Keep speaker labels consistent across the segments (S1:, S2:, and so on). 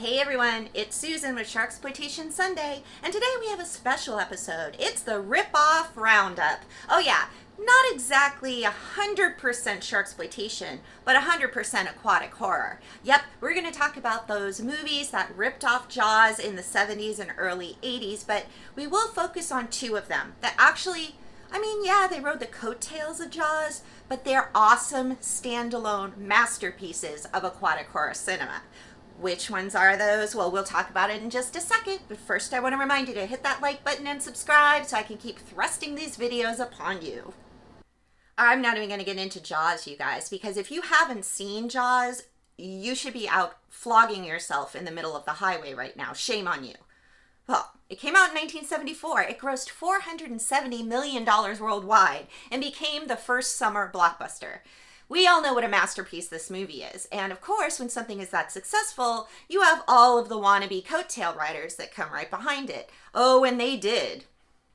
S1: Hey everyone, it's Susan with Sharksploitation Sunday, and today we have a special episode. It's the Ripoff Roundup. Oh yeah, not exactly 100% sharksploitation, but 100% aquatic horror. Yep, we're going to talk about those movies that ripped off Jaws in the 70s and early 80s, but we will focus on two of them that actually, yeah, they rode the coattails of Jaws, but they're awesome standalone masterpieces of aquatic horror cinema. Which ones are those? Well, we'll talk about it in just a second, but first I want to remind you to hit that like button and subscribe so I can keep thrusting these videos upon you. I'm not even going to get into Jaws, you guys, because if you haven't seen Jaws, you should be out flogging yourself in the middle of the highway right now. Shame on you. Well, it came out in 1974. It grossed $470 million worldwide and became the first summer blockbuster. We all know what a masterpiece this movie is. And of course, when something is that successful, you have all of the wannabe coattail riders that come right behind it. Oh, and they did.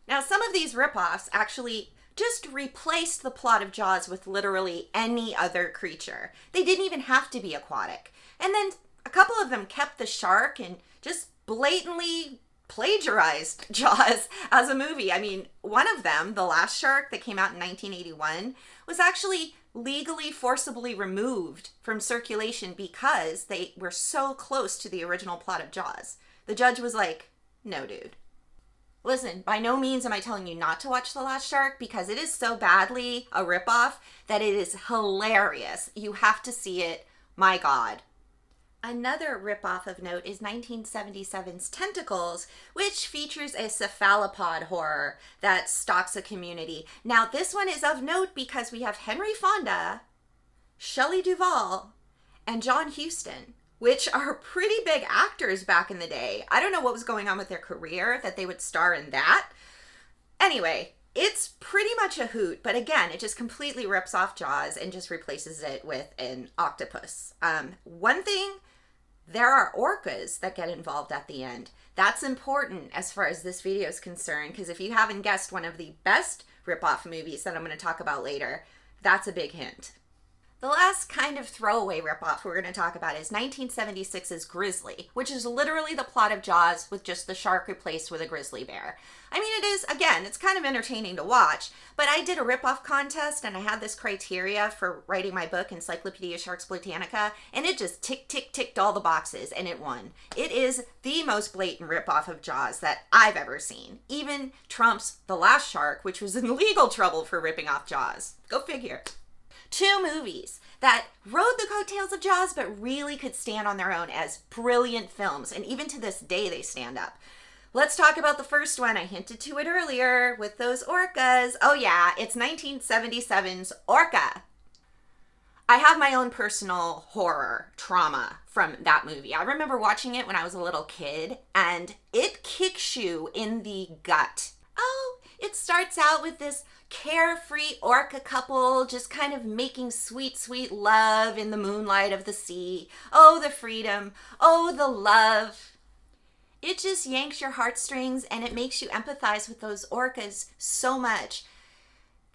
S1: Now, some of these ripoffs actually just replaced the plot of Jaws with literally any other creature. They didn't even have to be aquatic. And then a couple of them kept the shark and just blatantly plagiarized Jaws as a movie. One of them, The Last Shark that came out in 1981, was actually legally forcibly removed from circulation because they were so close to the original plot of Jaws. The judge was like, no, dude. Listen, by no means am I telling you not to watch The Last Shark because it is so badly a ripoff that it is hilarious. You have to see it. My God. Another ripoff of note is 1977's Tentacles, which features a cephalopod horror that stalks a community. Now, this one is of note because we have Henry Fonda, Shelley Duvall, and John Huston, which are pretty big actors back in the day. I don't know what was going on with their career that they would star in that. Anyway, it's pretty much a hoot, but again, it just completely rips off Jaws and just replaces it with an octopus. One thing, there are orcas that get involved at the end. That's important as far as this video is concerned, because if you haven't guessed one of the best ripoff movies that I'm going to talk about later, that's a big hint. The last kind of throwaway ripoff we're going to talk about is 1976's GRIZZLY, which is literally the plot of Jaws with just the shark replaced with a grizzly bear. It is, again, it's kind of entertaining to watch, but I did a ripoff contest and I had this criteria for writing my book, Encyclopedia Sharksploitanica, and it just ticked all the boxes and it won. It is the most blatant ripoff of Jaws that I've ever seen. Even trumps The Last Shark, which was in legal trouble for ripping off Jaws. Go figure. Two movies that rode the coattails of Jaws but really could stand on their own as brilliant films, and even to this day they stand up. Let's talk about the first one. I hinted to it earlier with those orcas. Oh yeah, it's 1977's Orca. I have my own personal horror trauma from that movie. I remember watching it when I was a little kid, and it kicks you in the gut. Oh, it starts out with this carefree orca couple just kind of making sweet, sweet love in the moonlight of the sea. Oh, the freedom. Oh, the love. It just yanks your heartstrings and it makes you empathize with those orcas so much.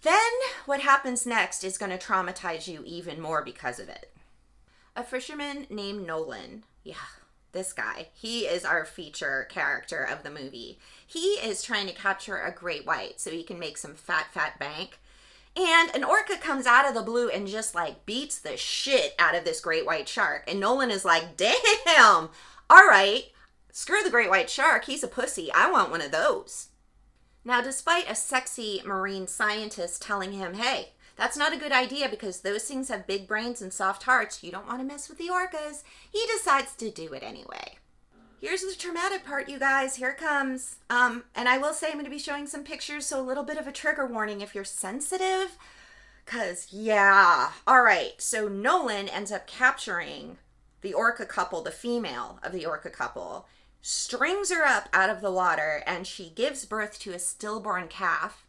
S1: Then what happens next is going to traumatize you even more because of it. A fisherman named Nolan. Yeah. This guy, he is our feature character of the movie. He is trying to capture a great white so he can make some fat bank. And an orca comes out of the blue and just beats the shit out of this great white shark. And Nolan is like, damn, all right, screw the great white shark. He's a pussy. I want one of those. Now, despite a sexy marine scientist telling him, hey, that's not a good idea because those things have big brains and soft hearts. You don't want to mess with the orcas. He decides to do it anyway. Here's the traumatic part, you guys. Here it comes. And I will say I'm going to be showing some pictures, so a little bit of a trigger warning if you're sensitive. Because, yeah. All right. So Nolan ends up capturing the orca couple, the female of the orca couple, strings her up out of the water, and she gives birth to a stillborn calf.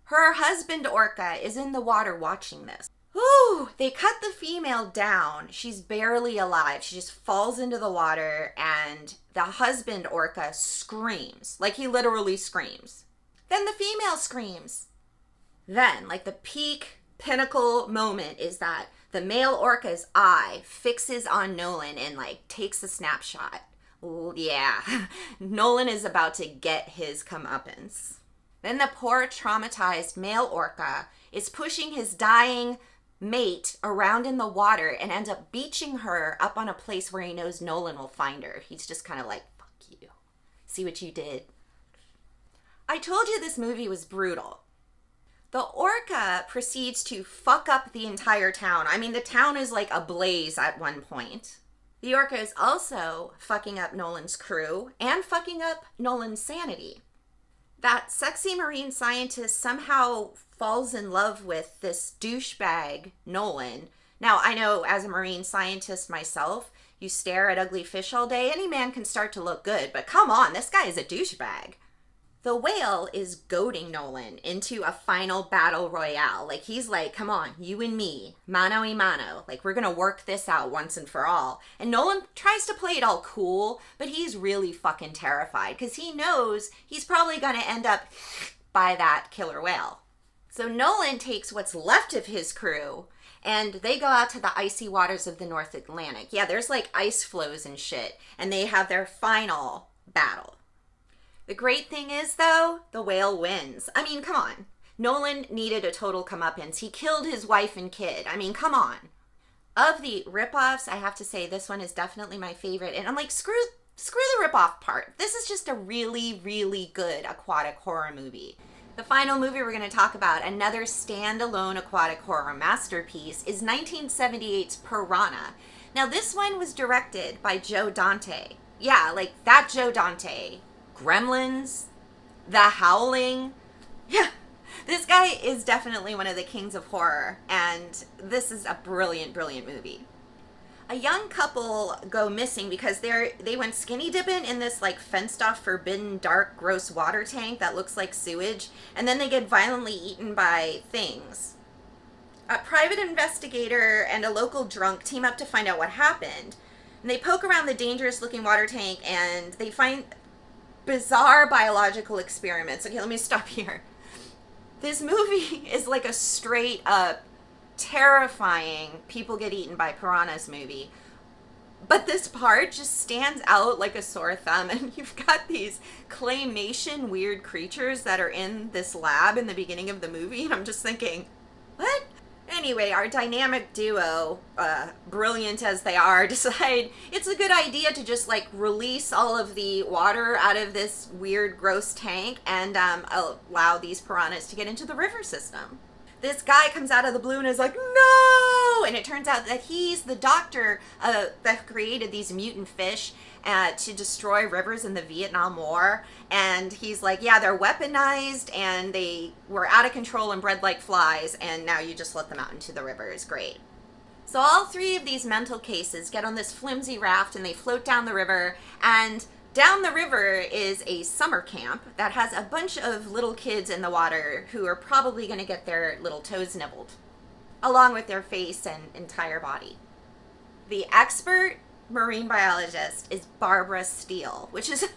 S1: Her husband orca is in the water watching this. Ooh, they cut the female down. She's barely alive. She just falls into the water and the husband orca screams. He literally screams. Then the female screams. Then, the peak pinnacle moment is that the male orca's eye fixes on Nolan and like takes a snapshot. Yeah, Nolan is about to get his comeuppance. Then the poor traumatized male orca is pushing his dying mate around in the water and ends up beaching her up on a place where he knows Nolan will find her. He's just kind of like, fuck you. See what you did? I told you this movie was brutal. The orca proceeds to fuck up the entire town. I mean, the town is like ablaze at one point. The orca is also fucking up Nolan's crew and fucking up Nolan's sanity. That sexy marine scientist somehow falls in love with this douchebag, Nolan. Now, I know as a marine scientist myself, you stare at ugly fish all day, any man can start to look good, but come on, this guy is a douchebag. The whale is goading Nolan into a final battle royale. Like, he's like, come on, you and me, mano y mano. Like, we're gonna work this out once and for all. And Nolan tries to play it all cool, but he's really fucking terrified because he knows he's probably gonna end up by that killer whale. So Nolan takes what's left of his crew and they go out to the icy waters of the North Atlantic. Yeah, there's like ice floes and shit. And they have their final battle. The great thing is, though, the whale wins. I mean, come on. Nolan needed a total comeuppance. He killed his wife and kid. I mean, come on. Of the ripoffs, I have to say this one is definitely my favorite. And I'm like, screw the ripoff part. This is just a really, really good aquatic horror movie. The final movie we're going to talk about, another standalone aquatic horror masterpiece, is 1978's Piranha. Now, this one was directed by Joe Dante. Yeah, like that Joe Dante. Gremlins, The Howling. Yeah, this guy is definitely one of the kings of horror, and this is a brilliant, brilliant movie. A young couple go missing because they went skinny dipping in this like fenced off, forbidden, dark, gross water tank that looks like sewage, and then they get violently eaten by things. A private investigator and a local drunk team up to find out what happened, and they poke around the dangerous looking water tank and they find bizarre biological experiments. Okay, let me stop here. This movie is like a straight up terrifying people get eaten by piranhas movie. But this part just stands out like a sore thumb, and you've got these claymation weird creatures that are in this lab in the beginning of the movie, and I'm just thinking, what? Anyway, our dynamic duo, brilliant as they are, decide it's a good idea to just like release all of the water out of this weird, gross tank and allow these piranhas to get into the river system. This guy comes out of the blue and is like, no! And it turns out that he's the doctor that created these mutant fish to destroy rivers in the Vietnam War. And he's like, yeah, they're weaponized and they were out of control and bred like flies, and now you just let them out into the river. It's great. So all three of these mental cases get on this flimsy raft and they float down the river, and down the river is a summer camp that has a bunch of little kids in the water who are probably going to get their little toes nibbled, along with their face and entire body. The expert marine biologist is Barbara Steele, which is...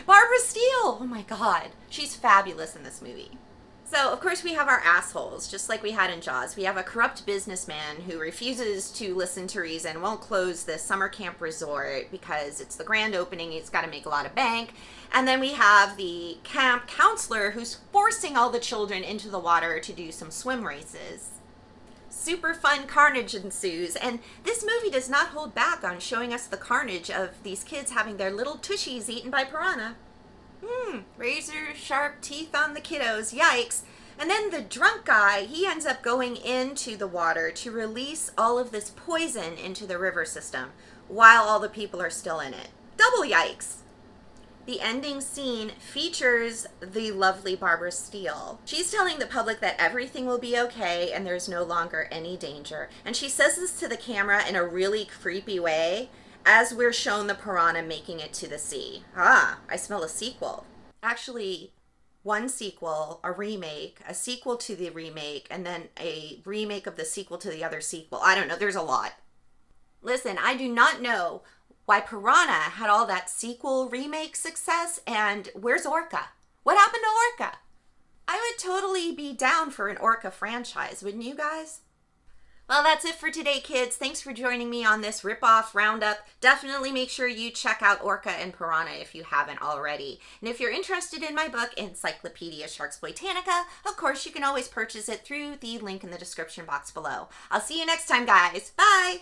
S1: Barbara Steele! Oh my god. She's fabulous in this movie. So, of course, we have our assholes, just like we had in Jaws. We have a corrupt businessman who refuses to listen to reason, won't close the summer camp resort because it's the grand opening, he's got to make a lot of bank. And then we have the camp counselor who's forcing all the children into the water to do some swim races. Super fun carnage ensues, and this movie does not hold back on showing us the carnage of these kids having their little tushies eaten by piranha. Razor sharp teeth on the kiddos, yikes. And then the drunk guy, he ends up going into the water to release all of this poison into the river system while all the people are still in it. Double yikes. The ending scene features the lovely Barbara Steele. She's telling the public that everything will be okay and there's no longer any danger. And she says this to the camera in a really creepy way as we're shown the piranha making it to the sea. Ah, I smell a sequel. Actually, one sequel, a remake, a sequel to the remake, and then a remake of the sequel to the other sequel. I don't know, there's a lot. Listen, I do not know why Piranha had all that sequel remake success, and where's Orca? What happened to Orca? I would totally be down for an orca franchise, wouldn't you guys? Well, that's it for today, kids. Thanks for joining me on this Ripoff Roundup. Definitely make sure you check out Orca and Piranha if you haven't already. And if you're interested in my book, Encyclopedia Sharksploitanica, of course you can always purchase it through the link in the description box below. I'll see you next time, guys. Bye!